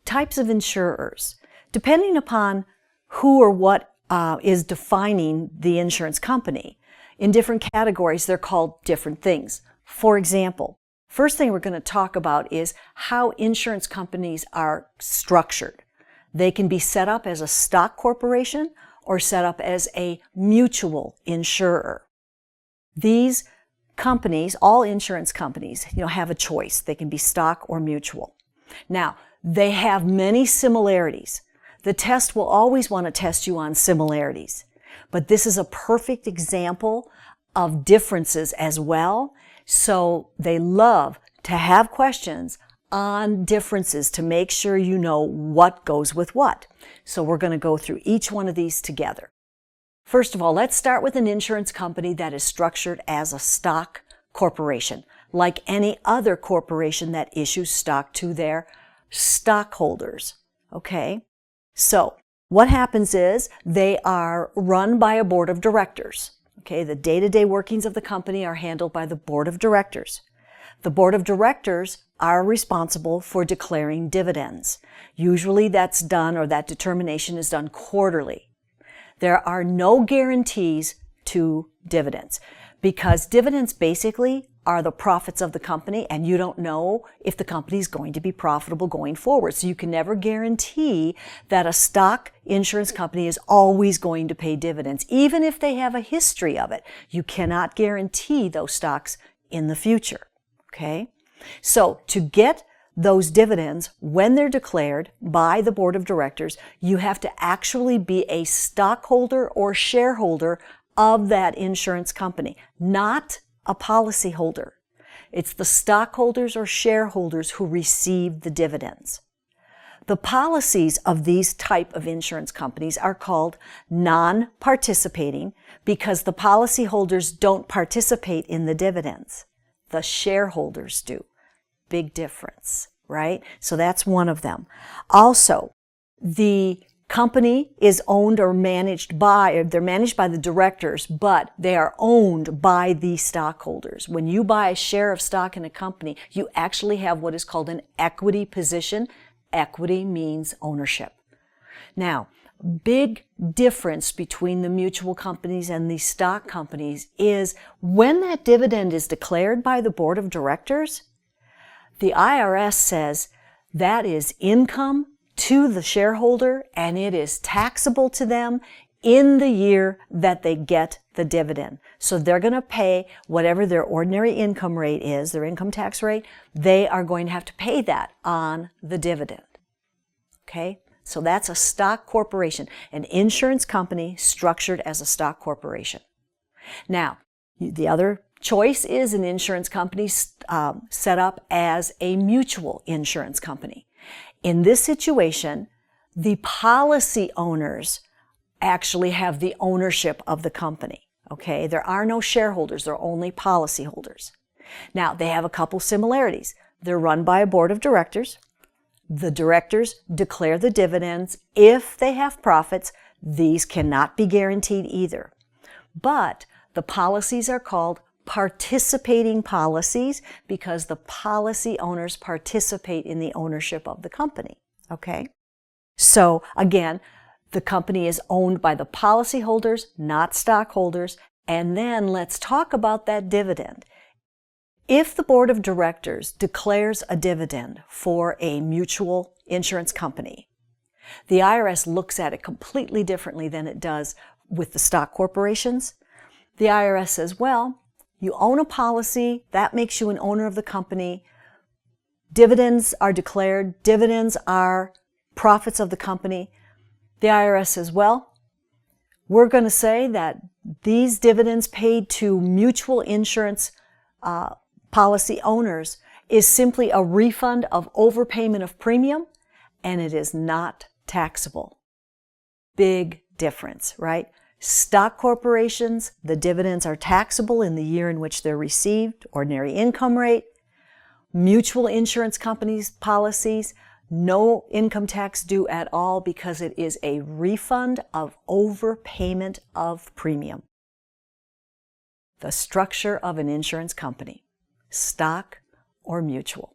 types of insurers. Depending upon who or what is defining the insurance company, in different categories, they're called different things. For example, first thing we're going to talk about is how insurance companies are structured. They can be set up as a stock corporation or set up as a mutual insurer. These companies, all insurance companies, have a choice. They can be stock or mutual. Now, they have many similarities. The test will always want to test you on similarities, but this is a perfect example of differences as well. So they love to have questions on differences to make sure you know what goes with what. So we're going to go through each one of these together. First of all, let's start with an insurance company that is structured as a stock corporation, like any other corporation that issues stock to their stockholders. Okay? So what happens is they are run by a board of directors. Okay? The day-to-day workings of the company are handled by the board of directors. The board of directors are responsible for declaring dividends. Usually that's done, or that determination is done quarterly. There are no guarantees to dividends because dividends basically are the profits of the company, and you don't know if the company is going to be profitable going forward. So you can never guarantee that a stock insurance company is always going to pay dividends. Even if they have a history of it, you cannot guarantee those stocks in the future. Okay? So to get those dividends, when they're declared by the board of directors, you have to actually be a stockholder or shareholder of that insurance company, not a policyholder. It's the stockholders or shareholders who receive the dividends. The policies of these type of insurance companies are called non-participating because the policyholders don't participate in the dividends. The shareholders do. Big difference, right? So that's one of them. Also, the company is owned or managed by, they're managed by the directors, but they are owned by the stockholders. When you buy a share of stock in a company, you actually have what is called an equity position. Equity means ownership. Now, big difference between the mutual companies and the stock companies is when that dividend is declared by the board of directors, the IRS says that is income to the shareholder and it is taxable to them in the year that they get the dividend. So they're going to pay whatever their ordinary income rate is, their income tax rate, they are going to have to pay that on the dividend. Okay? So that's a stock corporation, an insurance company structured as a stock corporation. Now, the other choice is an insurance company set up as a mutual insurance company. In this situation, the policy owners actually have the ownership of the company. Okay? There are no shareholders, there are only policy holders. Now, they have a couple similarities. They're run by a board of directors. The directors declare the dividends. If they have profits, these cannot be guaranteed either. But the policies are called participating policies because the policy owners participate in the ownership of the company. Okay? So again, the company is owned by the policyholders, not stockholders. And then let's talk about that dividend. If the board of directors declares a dividend for a mutual insurance company, the IRS looks at it completely differently than it does with the stock corporations. The IRS says, well, you own a policy, that makes you an owner of the company. Dividends are declared, dividends are profits of the company. The IRS says, well, we're going to say that these dividends paid to mutual insurance policy owners is simply a refund of overpayment of premium, and it is not taxable. Big difference, right? Stock corporations, the dividends are taxable in the year in which they're received, ordinary income rate. Mutual insurance companies' policies, no income tax due at all because it is a refund of overpayment of premium. The structure of an insurance company, stock or mutual.